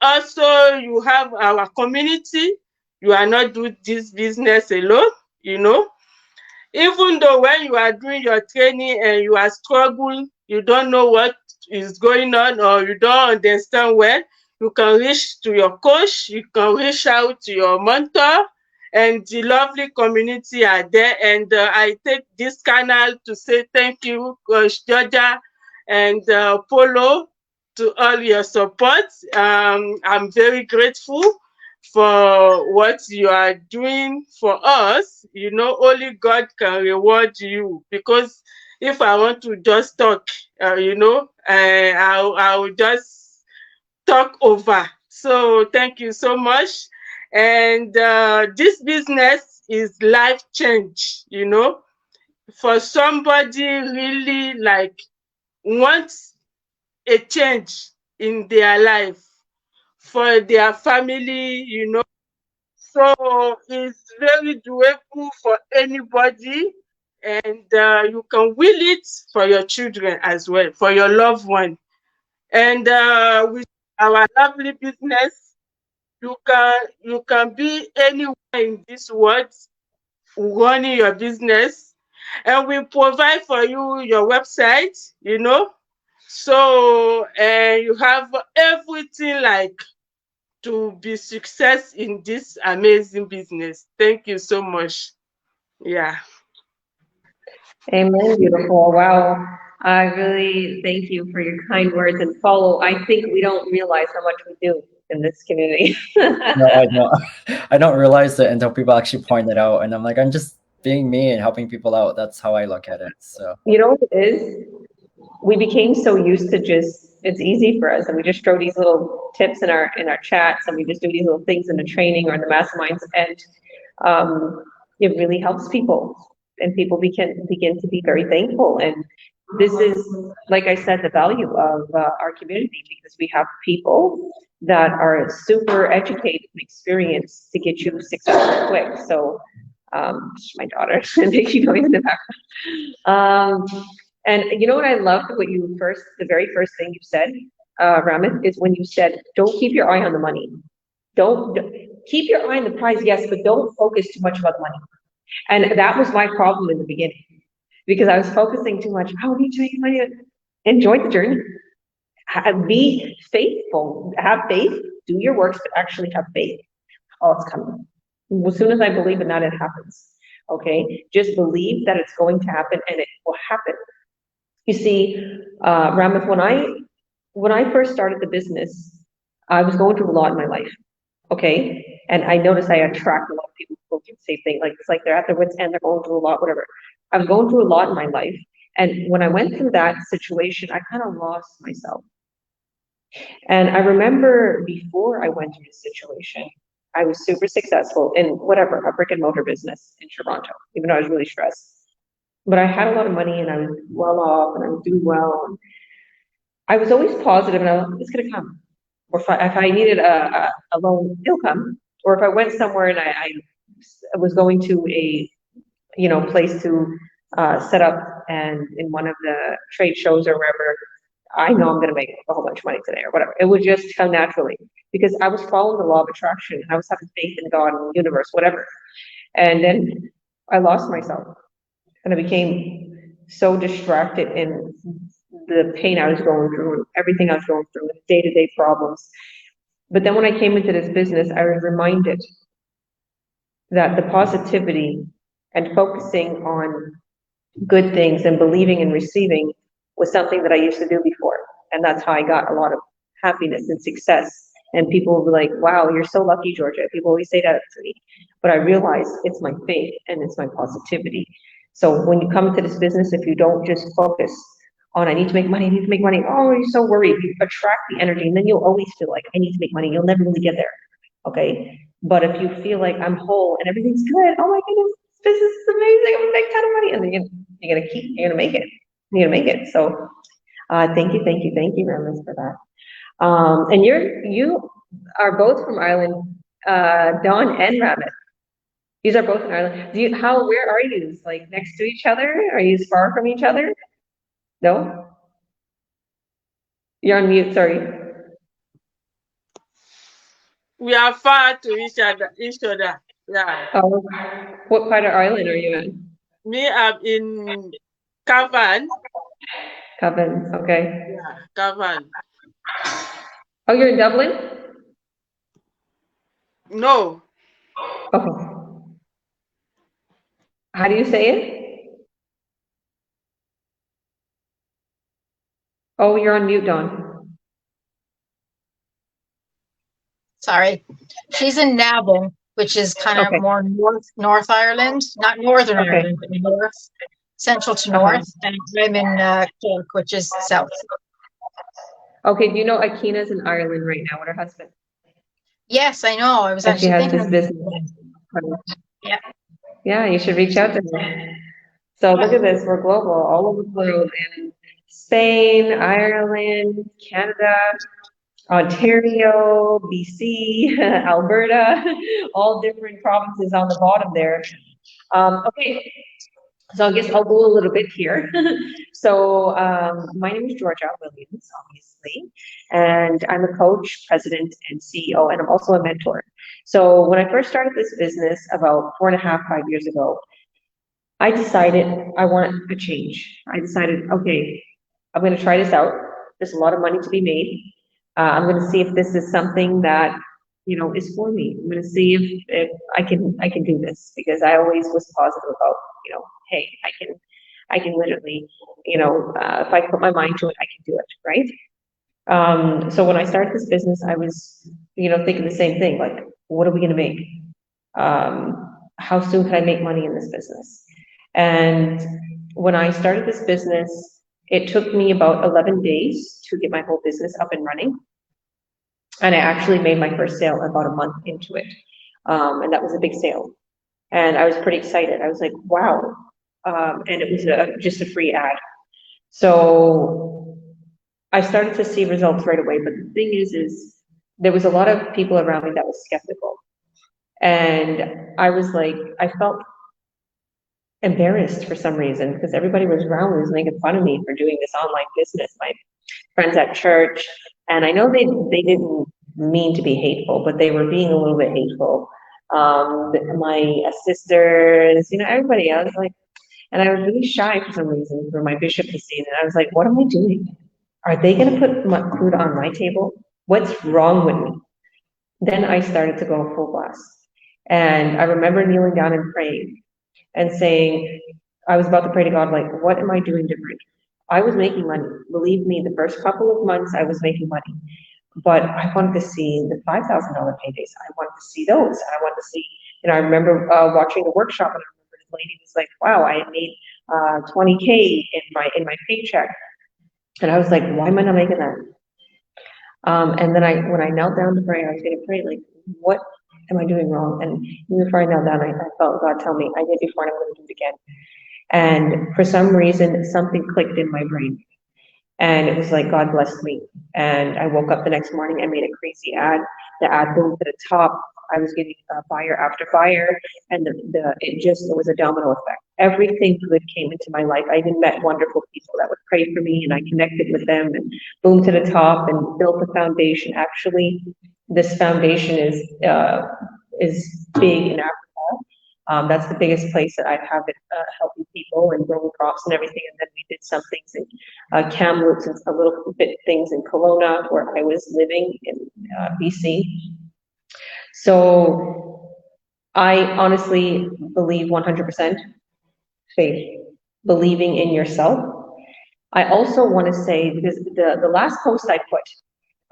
also you have our community. You are not doing this business alone. Even though when you are doing your training and you are struggling, you don't know what is going on, or you don't understand well, you can reach to your coach, you can reach out to your mentor, and the lovely community are there. And I take this canal to say thank you, Coach Georgia and Paulo, to all your support. I'm very grateful for what you are doing for us. Only God can reward you, because if I want to just talk, I will just talk over. So thank you so much. And this business is life change, for somebody really like wants a change in their life, for their family, So it's very doable for anybody, and you can will it for your children as well, for your loved one. And with our lovely business, you can be anywhere in this world running your business. And we provide for you your website, you know. So you have everything like to be success in this amazing business. Thank you so much. Yeah. Amen, beautiful. Wow. I really thank you for your kind words. And Paulo, I think we don't realize how much we do in this community. No, I don't. I don't realize it until people actually point it out, and I'm like, I'm just being me and helping people out. That's how I look at it. So You know what it is? We became so used to just, it's easy for us, and we just throw these little tips in our chats, and we just do these little things in the training or in the masterminds, and it really helps people, and people begin to be very thankful. And this is, like I said, the value of our community, because we have people that are super educated and experienced to get you successful quick. So, my daughter, making noise in the background. And you know what I loved, what you first, the very first thing you said, Ramath, is when you said, don't keep your eye on the money. Don't keep your eye on the prize, yes, but don't focus too much about the money. And that was my problem in the beginning, because I was focusing too much. How do you make money? Enjoy the journey. Be faithful. Have faith. Do your works, but actually have faith. Oh, it's coming. As soon as I believe in that, it happens. Okay? Just believe that it's going to happen, and it will happen. You see, Ramath, when I first started the business, I was going through a lot in my life. Okay, and I noticed I attract a lot of people who go through the same thing. Like it's like they're at their wits' end, they're going through a lot, whatever. I was going through a lot in my life, and when I went through that situation, I kind of lost myself. And I remember before I went through this situation, I was super successful in whatever, a brick and mortar business in Toronto, even though I was really stressed. But I had a lot of money, and I was well off, and I was doing well. I was always positive, and I was, it's gonna come. Or if I needed a loan, it'll come. Or if I went somewhere and I was going to a, place to set up, and in one of the trade shows or wherever, I know I'm gonna make a whole bunch of money today or whatever. It would just come naturally, because I was following the law of attraction, and I was having faith in God and the universe, whatever. And then I lost myself, and I became so distracted in the pain I was going through, everything I was going through, day-to-day problems. But then when I came into this business, I was reminded that the positivity and focusing on good things and believing and receiving was something that I used to do before. And that's how I got a lot of happiness and success. And people will be like, wow, you're so lucky, Georgia. People always say that to me. But I realize it's my faith and it's my positivity. So when you come into this business, if you don't just focus on, I need to make money, oh, you're so worried, you attract the energy, and then you'll always feel like, I need to make money, you'll never really get there, okay? But if you feel like I'm whole and everything's good, oh my goodness, this business is amazing, I'm gonna make a ton of money, and then you're gonna make it. So thank you, Ramath, for that. And you are both from Ireland, Dawne and Ramath. These are both in Ireland. Where are you? Like next to each other? Are you far from each other? No? You're on mute, sorry. We are far to each other. Yeah. Oh, what part of Ireland are you in? Me, I'm in Cavan. Cavan, okay. Yeah, Cavan. Oh, you're in Dublin? No. Okay. How do you say it? Oh, you're on mute, Dawn. Sorry. She's in Navan, which is kind of more North Ireland, not Northern Ireland, but north, central to north. And I'm in Cork, which is south. Okay, do you know Akina's in Ireland right now with her husband? Yes, I know. I was And she actually has thinking this business. Yeah. Yeah, you should reach out to her. So look at this, we're global, all over the world, in Spain, Ireland, Canada, Ontario, BC, Alberta, all different provinces on the bottom there. Okay, so I guess I'll go a little bit here. So my name is Georgia Williams, obviously, and I'm a coach, president, and CEO, and I'm also a mentor. So when I first started this business about 4.5, 5 years ago, I decided I want a change. I decided, okay, I'm going to try this out. There's a lot of money to be made. I'm going to see if this is something that, is for me. I'm going to see if I can do this, because I always was positive about, hey, I can literally, if I put my mind to it, I can do it, right? So when I started this business, I was, thinking the same thing, like, what are we gonna make? How soon can I make money in this business? And when I started this business, it took me about 11 days to get my whole business up and running. And I actually made my first sale about a month into it. And that was a big sale. And I was pretty excited. I was like, wow. And it was just a free ad. So I started to see results right away, but the thing is there was a lot of people around me that was skeptical. And I was like, I felt embarrassed for some reason, because everybody was around me was making fun of me for doing this online business, my friends at church. And I know they didn't mean to be hateful, but they were being a little bit hateful. My sisters, everybody else, like, and I was really shy for some reason for my bishop to see. And I was like, what am I doing? Are they going to put my food on my table? What's wrong with me? Then I started to go full blast. And I remember kneeling down and praying and saying, I was about to pray to God, like, what am I doing different? I was making money. Believe me, the first couple of months I was making money. But I wanted to see the $5,000 paydays. I wanted to see those. I wanted to see, I remember watching the workshop, and I remember this lady was like, wow, I made 20K in my paycheck. And I was like, why am I not making that? And then when I knelt down to pray, I was going to pray, like, what am I doing wrong? And even before I knelt down, I felt God tell me, I did before and I'm going to do it again. And for some reason, something clicked in my brain. And it was like, God blessed me. And I woke up the next morning and made a crazy ad. The ad boomed to the top. I was getting buyer after buyer, and it was a domino effect. Everything good came into my life. I even met wonderful people that would pray for me, and I connected with them, and boom to the top, and built a foundation. Actually, this foundation is big in Africa. That's the biggest place that I have it helping people and growing crops and everything. And then we did some things in Kamloops and a little bit things in Kelowna, where I was living in BC. So I honestly believe 100% faith, believing in yourself. I also want to say, because the last post I put,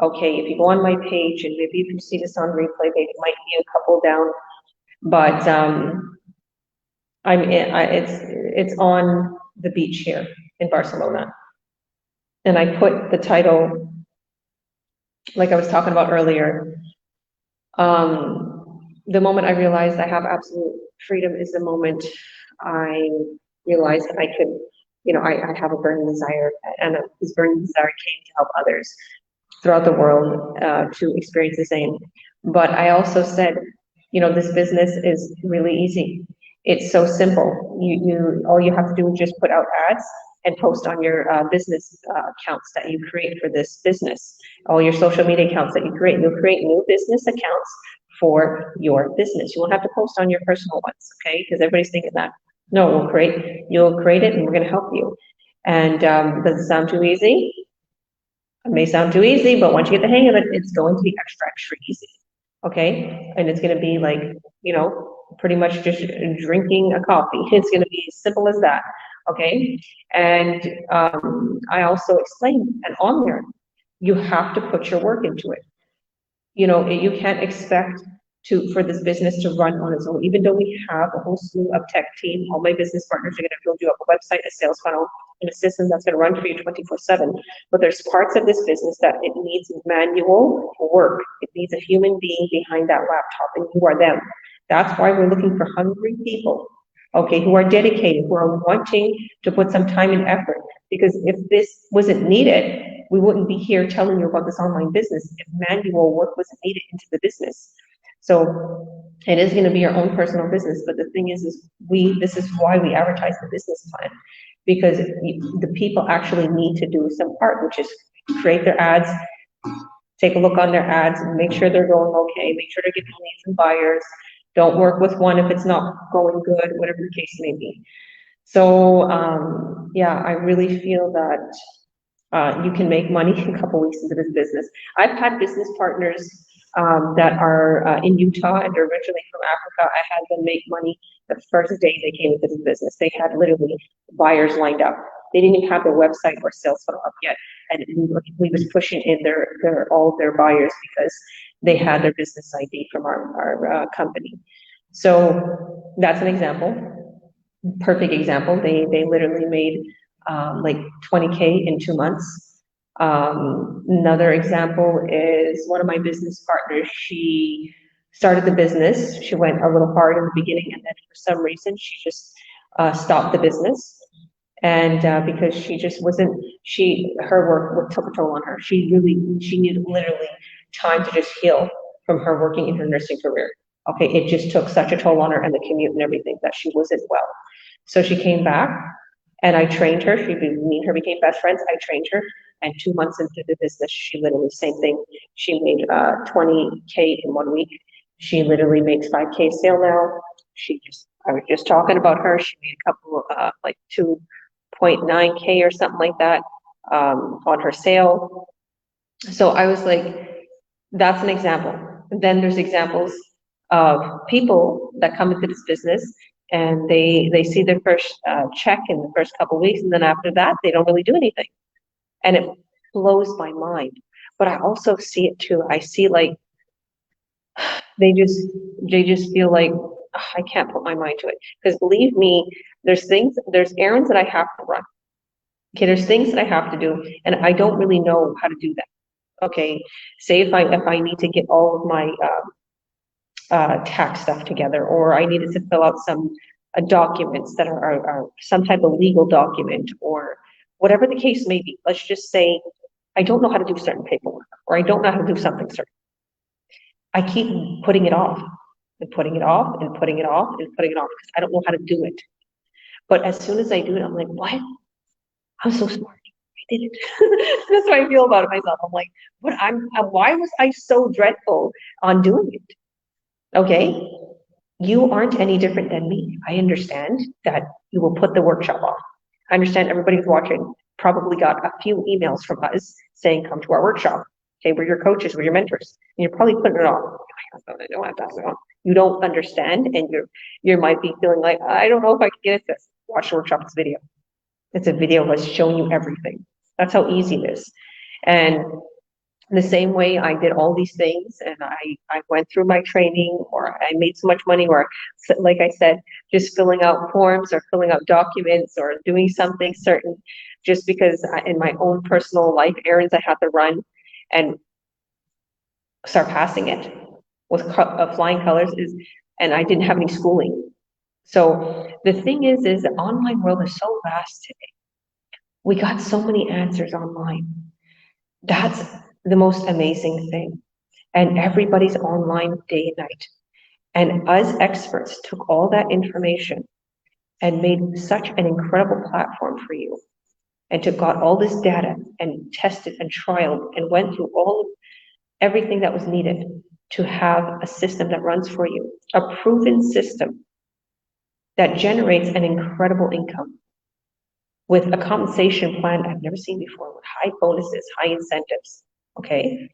okay, if you go on my page, and maybe if you see this on replay, maybe it might be a couple down, but it's on the beach here in Barcelona. And I put the title, like I was talking about earlier, the moment I realized I have absolute freedom is the moment I realized that I could, I have a burning desire, and this burning desire came to help others throughout the world to experience the same. But I also said, this business is really easy. It's so simple. All you have to do is just put out ads and post on your business accounts that you create for this business, all your social media accounts that you create. You'll create new business accounts for your business. You won't have to post on your personal ones, okay? Because everybody's thinking that. No, you'll create it, and we're going to help you. And does it sound too easy? It may sound too easy, but once you get the hang of it, it's going to be extra, extra easy, okay? And it's going to be like, pretty much just drinking a coffee. It's going to be as simple as that, okay? And I also explained, and on there, you have to put your work into it. You can't expect for this business to run on its own. Even though we have a whole slew of tech team, all my business partners are going to build you up a website, a sales funnel, and a system that's going to run for you 24/7. But there's parts of this business that it needs manual work. It needs a human being behind that laptop, and you are them. That's why we're looking for hungry people, okay, who are dedicated, who are wanting to put some time and effort. Because if this wasn't needed, we wouldn't be here telling you about this online business if manual work wasn't needed into the business. So it is going to be your own personal business. But the thing is this is why we advertise the business plan, because the people actually need to do some part, which is create their ads, take a look on their ads, and make sure they're going okay, make sure they're getting leads and buyers. Don't work with one if it's not going good, whatever the case may be. So, yeah, I really feel that you can make money a couple weeks into this business. I've had business partners that are in Utah and are originally from Africa. I had them make money the first day they came into this business. They had literally buyers lined up. They didn't even have their website or sales funnel up yet, and we was pushing in all their buyers because they had their business ID from our company. So that's an example, perfect example. They literally made like 20K in 2 months. Another example is one of my business partners. She started the business. She went a little hard in the beginning, and then for some reason, she just stopped the business. And because she just wasn't, her work took a toll on her. She needed literally time to just heal from her working in her nursing career. Okay, it just took such a toll on her and the commute and everything that she wasn't well. So she came back and I trained her. Me and her became best friends. I trained her, and 2 months into the business, she literally, same thing. She made 20K in 1 week. She literally makes 5K sale now. I was just talking about her. She made a couple, like 2.9K or something like that, on her sale. So I was like, that's an example. And then there's examples of people that come into this business and they see their first check in the first couple of weeks, and then after that, they don't really do anything. And it blows my mind. But I also see it too. I see like they just feel like, "Ugh, I can't put my mind to it." Because believe me, there's errands that I have to run. Okay, there's things that I have to do, and I don't really know how to do that. Okay, say if I need to get all of my tax stuff together, or I needed to fill out some documents that are some type of legal document, or whatever the case may be. Let's just say I don't know how to do certain paperwork, or I don't know how to do something certain. I keep putting it off and putting it off and putting it off and putting it off because I don't know how to do it. But as soon as I do it, I'm like, what? I'm so smart. I did it. That's how I feel about it myself. I'm like, why was I so dreadful on doing it? Okay, you aren't any different than me. I understand that you will put the workshop off. I understand everybody who's watching probably got a few emails from us saying, come to our workshop. Okay, we're your coaches, we're your mentors. And you're probably putting it off. I don't have to on. You don't understand, and you might be feeling like, I don't know if I can get this. Watch the workshop, it's video. It's a video that's showing you everything. That's how easy it is. And the same way I did all these things, and I went through my training, or I made so much money, or like I said, just filling out forms or filling out documents or doing something certain, just because in my own personal life errands I had to run and surpassing it with flying colors and I didn't have any schooling. So the thing is the online world is so vast today. We got so many answers online. That's the most amazing thing. And everybody's online day and night. And us experts took all that information and made such an incredible platform for you, and got all this data and tested and trialed and went through everything that was needed to have a system that runs for you, a proven system that generates an incredible income with a compensation plan I've never seen before, with high bonuses, high incentives. Okay,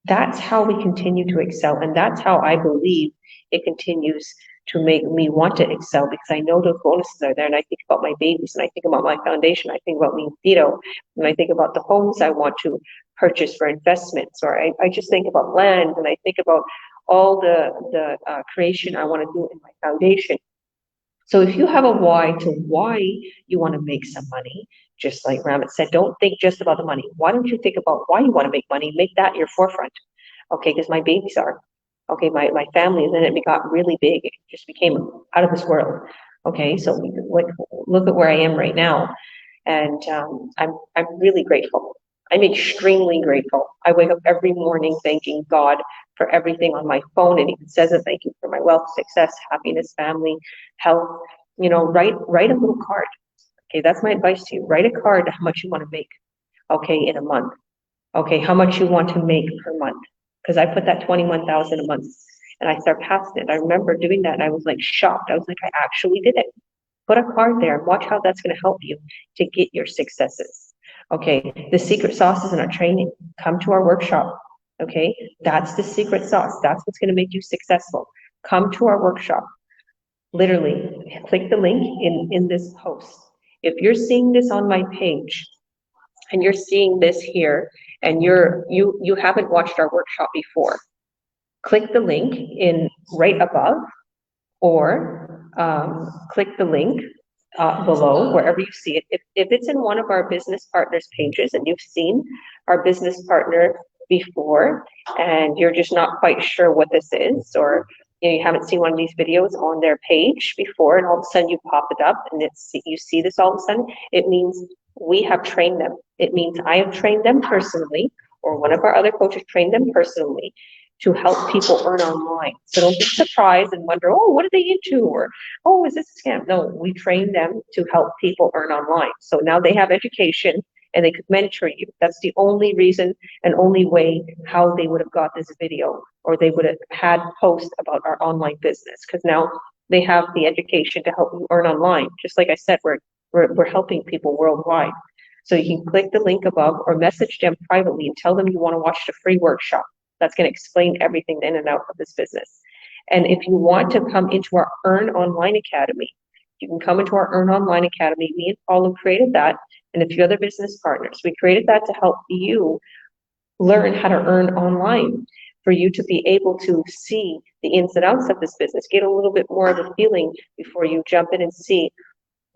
that's how we continue to excel, and that's how I believe it continues to make me want to excel, because I know the bonuses are there, and I think about my babies, and I think about my foundation, I think about me, and I think about the homes I want to purchase for investments, or I just think about land, and I think about all the creation I want to do in my foundation. So if you have a why to why you want to make some money, just like Ramath said, don't think just about the money. Why don't you think about why you want to make money? Make that your forefront. Okay, because my babies are. Okay, my family, and then it got really big. It just became out of this world. Okay, so look at where I am right now, and I'm really grateful. I'm extremely grateful. I wake up every morning thanking God for everything on my phone. It even says a thank you for my wealth, success, happiness, family, health. Write a little card. Okay, that's my advice to you. Write a card how much you want to make, okay, in a month. Okay, how much you want to make per month. Because I put that 21,000 a month and I surpassed it. I remember doing that and I was like shocked. I was like, I actually did it. Put a card there and watch how that's going to help you to get your successes. Okay, the secret sauce is in our training. Come to our workshop. Okay, that's the secret sauce. That's what's going to make you successful. Come to our workshop. Literally, click the link in this post. If you're seeing this on my page and you're seeing this here and you haven't watched our workshop before, click the link in right above, or click the link below, wherever you see it. If it's in one of our business partners pages and you've seen our business partner before and you're just not quite sure what this is, or you haven't seen one of these videos on their page before and all of a sudden you pop it up and you see this all of a sudden, it means we have trained them. It means I have trained them personally, or one of our other coaches trained them personally to help people earn online. So don't be surprised and wonder, oh, what are they into? Or, oh, is this a scam? No, we train them to help people earn online. So now they have education and they could mentor you. That's the only reason and only way how they would have got this video, or they would have had posts about our online business, because now they have the education to help you earn online. Just like I said, we're helping people worldwide. So you can click the link above or message them privately and tell them you want to watch the free workshop. That's going to explain everything in and out of this business. And if you want to come into our Earn Online Academy, you can come into our Earn Online Academy. Me and Paulo created that, and a few other business partners. We created that to help you learn how to earn online, for you to be able to see the ins and outs of this business, get a little bit more of a feeling before you jump in and see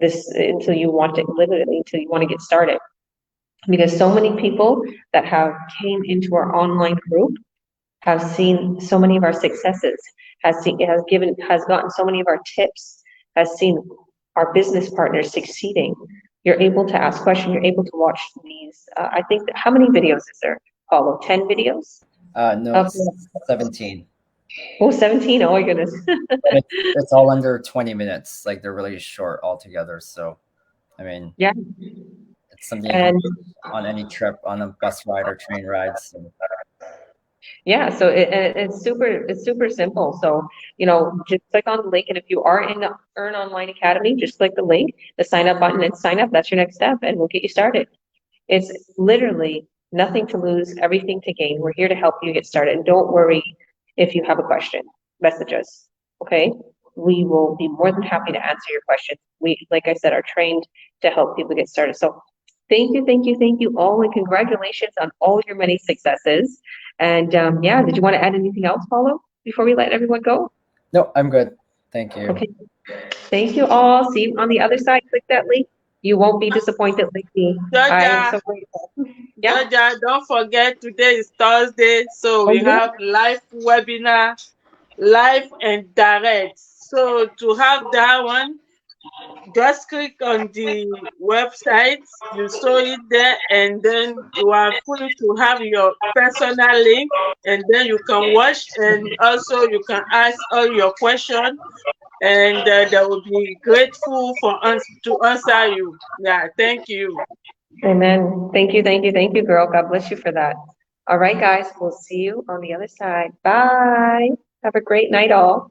this until you want to, literally until you want to get started. Because so many people that have came into our online group have seen so many of our successes, has gotten so many of our tips, has seen our business partners succeeding. You're able to ask questions, you're able to watch these. I think, how many videos is there, Paulo? 10 videos? No, 17. Oh, 17, oh my goodness. It's all under 20 minutes. Like, they're really short altogether. So, I mean, yeah, it's something you can do on any trip, on a bus ride or train ride. So. Yeah, so it's super simple. So, just click on the link, and if you are in the Earn Online Academy, just click the link, the sign up button, and sign up. That's your next step, and we'll get you started. It's literally nothing to lose, everything to gain. We're here to help you get started. And don't worry if you have a question, message us, okay? We will be more than happy to answer your questions. We, like I said, are trained to help people get started. So thank you all, and congratulations on all your many successes. And yeah, did you want to add anything else, Paulo, before we let everyone go? No, I'm good. Thank you. Okay. Thank you all. See you on the other side. Click that link. You won't be disappointed like me. I am so grateful. Yeah. Georgia, don't forget today is Thursday, so we have live webinar, live and direct. So to have that one, just click on the website, you saw it there, and then you are free to have your personal link, and then you can watch, and also you can ask all your questions, and they will be grateful for us to answer you. Yeah, thank you. Amen. Thank you, girl. God bless you for that. All right, guys, we'll see you on the other side. Bye. Have a great night, all.